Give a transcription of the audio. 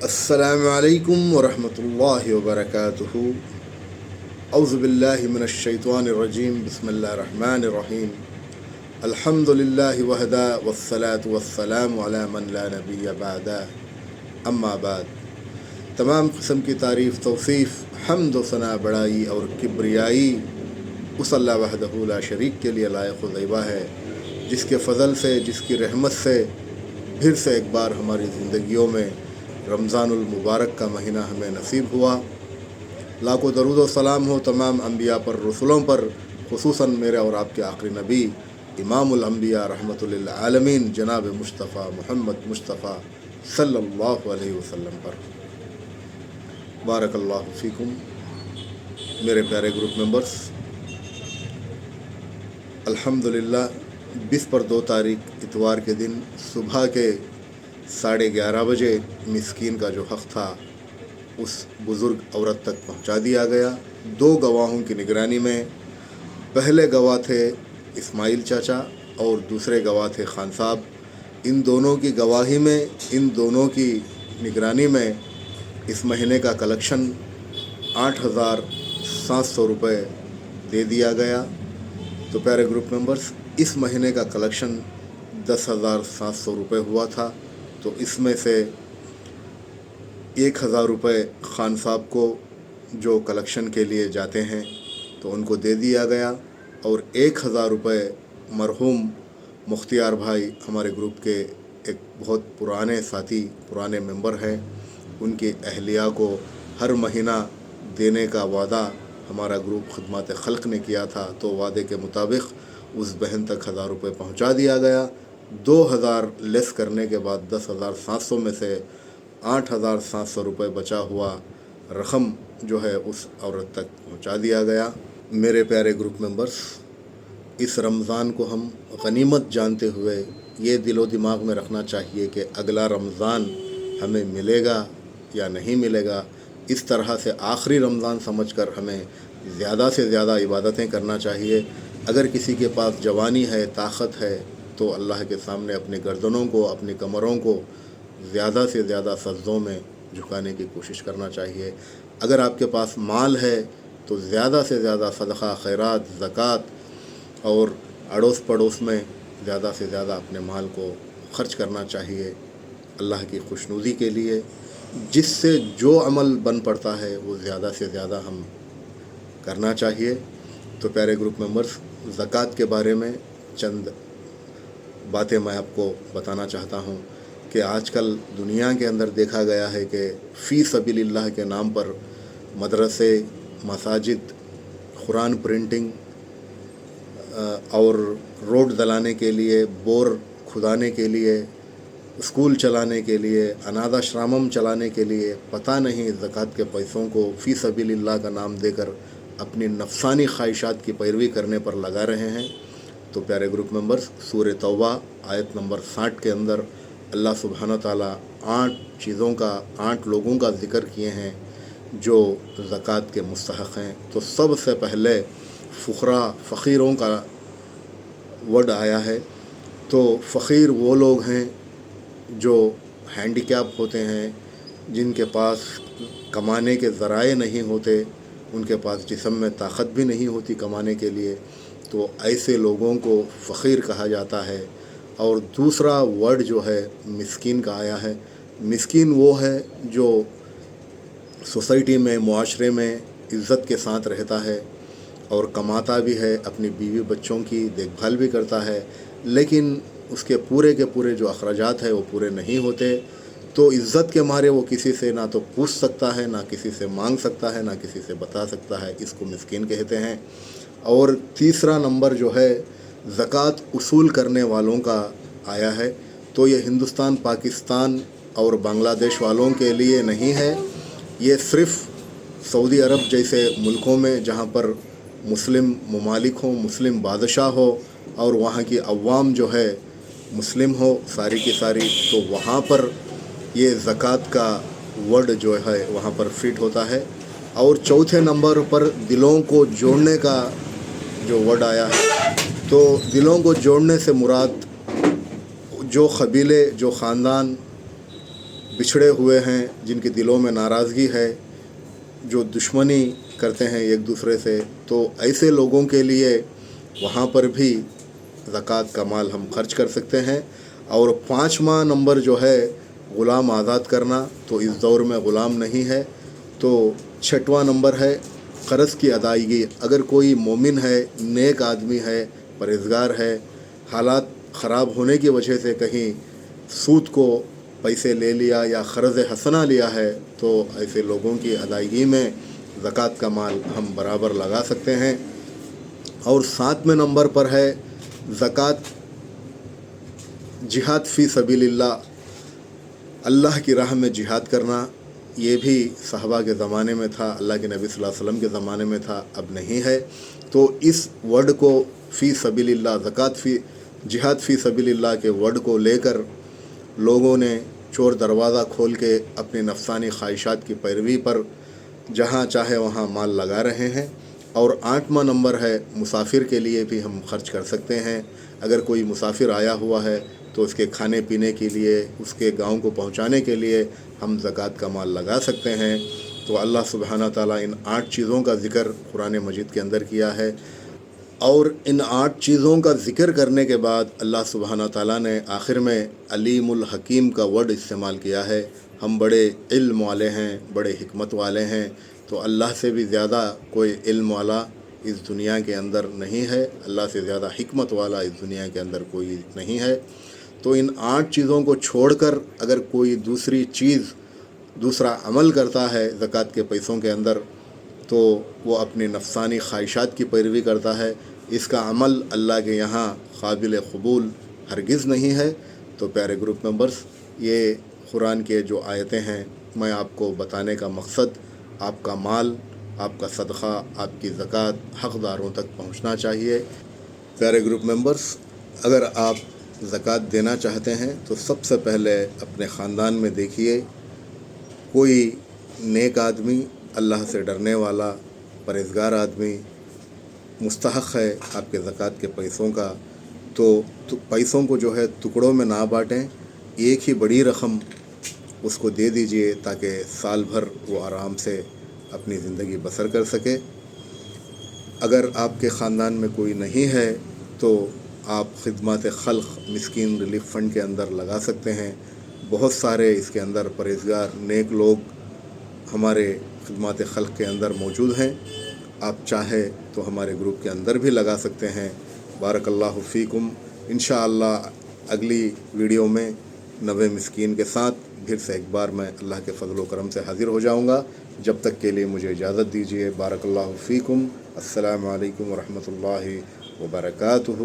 السلام علیکم ورحمۃ اللہ وبرکاتہ۔ اعوذ باللہ من الشیطان الرجیم، بسم اللہ الرحمن الرحیم۔ الحمد للہ وحدہ والصلاة والسلام علی من لا نبی بعدہ، اما بعد۔ تمام قسم کی تعریف، توصیف، حمد و ثنا، بڑائی اور کبریائی اس اللہ وحدہ لا شریک کے لیے لائق و زیبا ہے، جس کے فضل سے، جس کی رحمت سے پھر سے ایک بار ہماری زندگیوں میں رمضان المبارک کا مہینہ ہمیں نصیب ہوا۔ لاکھوں درود و سلام ہو تمام انبیاء پر، رسولوں پر، خصوصاً میرے اور آپ کے آخری نبی امام الانبیاء رحمۃ للعالمین جناب مصطفیٰ محمد مصطفیٰ صلی اللہ علیہ وسلم پر۔ بارک اللہ فیکم میرے پیارے گروپ ممبرز۔ الحمدللہ 20/2 تاریخ اتوار کے دن صبح کے 11:30 بجے مسکین کا جو حق تھا اس بزرگ عورت تک پہنچا دیا گیا، 2 گواہوں کی نگرانی میں۔ پہلے گواہ تھے اسماعیل چاچا اور دوسرے گواہ تھے خان صاحب۔ ان دونوں کی گواہی میں، ان دونوں کی نگرانی میں اس مہینے کا کلیکشن 8,700 روپے دے دیا گیا۔ تو پیارے گروپ ممبرز، اس مہینے کا کلیکشن 10,700 روپے ہوا تھا، تو اس میں سے 1,000 روپے خان صاحب کو جو کلیکشن کے لیے جاتے ہیں تو ان کو دے دیا گیا، اور 1,000 روپے مرحوم مختیار بھائی ہمارے گروپ کے ایک بہت پرانے ساتھی، پرانے ممبر ہیں، ان کی اہلیہ کو ہر مہینہ دینے کا وعدہ ہمارا گروپ خدمات خلق نے کیا تھا، تو وعدے کے مطابق اس بہن تک 1,000 روپے پہنچا دیا گیا۔ 2,000 لیس کرنے کے بعد 10,700 میں سے 8,700 روپے بچا ہوا رقم جو ہے اس عورت تک پہنچا دیا گیا۔ میرے پیارے گروپ ممبرز، اس رمضان کو ہم غنیمت جانتے ہوئے یہ دل و دماغ میں رکھنا چاہیے کہ اگلا رمضان ہمیں ملے گا یا نہیں ملے گا۔ اس طرح سے آخری رمضان سمجھ کر ہمیں زیادہ سے زیادہ عبادتیں کرنا چاہیے۔ اگر کسی کے پاس جوانی ہے، طاقت ہے، تو اللہ کے سامنے اپنے گردنوں کو، اپنی کمروں کو زیادہ سے زیادہ سجدوں میں جھکانے کی کوشش کرنا چاہیے۔ اگر آپ کے پاس مال ہے تو زیادہ سے زیادہ صدقہ، خیرات، زکوٰۃ اور اڑوس پڑوس میں زیادہ سے زیادہ اپنے مال کو خرچ کرنا چاہیے اللہ کی خوشنودی کے لیے۔ جس سے جو عمل بن پڑتا ہے وہ زیادہ سے زیادہ ہم کرنا چاہیے۔ تو پیارے گروپ ممبرز، زکوٰۃ کے بارے میں چند باتیں میں آپ کو بتانا چاہتا ہوں کہ آج کل دنیا کے اندر دیکھا گیا ہے کہ فی سبیل اللہ کے نام پر مدرسے، مساجد، قرآن پرنٹنگ اور روڈ دلانے کے لیے، بور کھدانے کے لیے، اسکول چلانے کے لیے، انادا آشرمم چلانے کے لیے پتہ نہیں زکوٰۃ کے پیسوں کو فی سبیل اللہ کا نام دے کر اپنی نفسانی خواہشات کی پیروی کرنے پر لگا رہے ہیں۔ تو پیارے گروپ ممبرز، سورہ توبہ آیت نمبر 60 کے اندر اللہ سبحانہ تعالیٰ 8 چیزوں کا، 8 لوگوں کا ذکر کیے ہیں جو زکوٰۃ کے مستحق ہیں۔ تو سب سے پہلے فقراء، فقیروں کا ورڈ آیا ہے۔ تو فقیر وہ لوگ ہیں جو ہینڈی کیپ ہوتے ہیں، جن کے پاس کمانے کے ذرائع نہیں ہوتے، ان کے پاس جسم میں طاقت بھی نہیں ہوتی کمانے کے لیے، تو ایسے لوگوں کو فقیر کہا جاتا ہے۔ اور دوسرا ورڈ جو ہے مسکین کا آیا ہے۔ مسکین وہ ہے جو سوسائٹی میں، معاشرے میں عزت کے ساتھ رہتا ہے اور کماتا بھی ہے، اپنی بیوی بچوں کی دیکھ بھال بھی کرتا ہے، لیکن اس کے پورے جو اخراجات ہیں وہ پورے نہیں ہوتے، تو عزت کے مارے وہ کسی سے نہ تو پوچھ سکتا ہے، نہ کسی سے مانگ سکتا ہے، نہ کسی سے بتا سکتا ہے۔ اس کو مسکین کہتے ہیں۔ اور تیسرا نمبر جو ہے زکوٰۃ اصول کرنے والوں کا آیا ہے۔ تو یہ ہندوستان، پاکستان اور بنگلہ دیش والوں کے لیے نہیں ہے، یہ صرف سعودی عرب جیسے ملکوں میں جہاں پر مسلم ممالک ہوں، مسلم بادشاہ ہو اور وہاں کی عوام جو ہے مسلم ہو ساری کی ساری، تو وہاں پر یہ زکوٰۃ کا ورڈ جو ہے وہاں پر فٹ ہوتا ہے۔ اور چوتھے نمبر پر دلوں کو جوڑنے کا جو ورڈ آیا ہے، تو دلوں کو جوڑنے سے مراد جو قبیلے، جو خاندان بچھڑے ہوئے ہیں، جن کے دلوں میں ناراضگی ہے، جو دشمنی کرتے ہیں ایک دوسرے سے، تو ایسے لوگوں کے لیے وہاں پر بھی زکوٰۃ کا مال ہم خرچ کر سکتے ہیں۔ اور 5واں نمبر جو ہے غلام آزاد کرنا، تو اس دور میں غلام نہیں ہے۔ تو 6واں نمبر ہے قرض کی ادائیگی۔ اگر کوئی مومن ہے، نیک آدمی ہے، پرہیزگار ہے، حالات خراب ہونے کی وجہ سے کہیں سود کو پیسے لے لیا یا قرض حسنہ لیا ہے، تو ایسے لوگوں کی ادائیگی میں زکوٰۃ کا مال ہم برابر لگا سکتے ہیں۔ اور 7ویں نمبر پر ہے زکوٰۃ جہاد فی سبیل اللہ، اللہ کی راہ میں جہاد کرنا۔ یہ بھی صحابہ کے زمانے میں تھا، اللہ کے نبی صلی اللہ علیہ وسلم کے زمانے میں تھا، اب نہیں ہے۔ تو اس ورڈ کو فی سبیل اللہ، جہاد فی سبیل اللہ کے ورڈ کو لے کر لوگوں نے چور دروازہ کھول کے اپنی نفسانی خواہشات کی پیروی پر جہاں چاہے وہاں مال لگا رہے ہیں۔ اور 8واں نمبر ہے مسافر کے لیے بھی ہم خرچ کر سکتے ہیں۔ اگر کوئی مسافر آیا ہوا ہے تو اس کے کھانے پینے کے لیے، اس کے گاؤں کو پہنچانے کے لیے ہم زکوٰۃ کا مال لگا سکتے ہیں۔ تو اللہ سبحانہ تعالیٰ ان 8 چیزوں کا ذکر قرآن مجید کے اندر کیا ہے، اور ان 8 چیزوں کا ذکر کرنے کے بعد اللہ سبحانہ تعالیٰ نے آخر میں علیم الحکیم کا ورڈ استعمال کیا ہے۔ ہم بڑے علم والے ہیں، بڑے حکمت والے ہیں، تو اللہ سے بھی زیادہ کوئی علم والا اس دنیا کے اندر نہیں ہے، اللہ سے زیادہ حکمت والا اس دنیا کے اندر کوئی نہیں ہے۔ تو ان 8 چیزوں کو چھوڑ کر اگر کوئی دوسرا عمل کرتا ہے زکوٰۃ کے پیسوں کے اندر، تو وہ اپنی نفسانی خواہشات کی پیروی کرتا ہے۔ اس کا عمل اللہ کے یہاں قابل قبول ہرگز نہیں ہے۔ تو پیارے گروپ ممبرز، یہ قرآن کے جو آیتیں ہیں، میں آپ کو بتانے کا مقصد آپ کا مال، آپ کا صدقہ، آپ کی زکوٰۃ حقداروں تک پہنچنا چاہیے۔ پیارے گروپ ممبرز، اگر آپ زکوٰۃ دینا چاہتے ہیں تو سب سے پہلے اپنے خاندان میں دیکھیے کوئی نیک آدمی، اللہ سے ڈرنے والا، پرہیزگار آدمی مستحق ہے آپ کے زکوٰۃ کے پیسوں کا، تو پیسوں کو جو ہے ٹکڑوں میں نہ بانٹیں، ایک ہی بڑی رقم اس کو دے دیجئے تاکہ سال بھر وہ آرام سے اپنی زندگی بسر کر سکے۔ اگر آپ کے خاندان میں کوئی نہیں ہے تو آپ خدمات خلق مسکین ریلیف فنڈ کے اندر لگا سکتے ہیں۔ بہت سارے اس کے اندر پرہیزگار نیک لوگ ہمارے خدمات خلق کے اندر موجود ہیں، آپ چاہے تو ہمارے گروپ کے اندر بھی لگا سکتے ہیں۔ بارک اللہ فیکم۔ انشاءاللہ اگلی ویڈیو میں 90 مسکین کے ساتھ پھر سے ایک بار میں اللہ کے فضل و کرم سے حاضر ہو جاؤں گا۔ جب تک کے لیے مجھے اجازت دیجیے۔ بارک اللہ فیکم۔ السلام علیکم ورحمۃ اللہ وبرکاتہ۔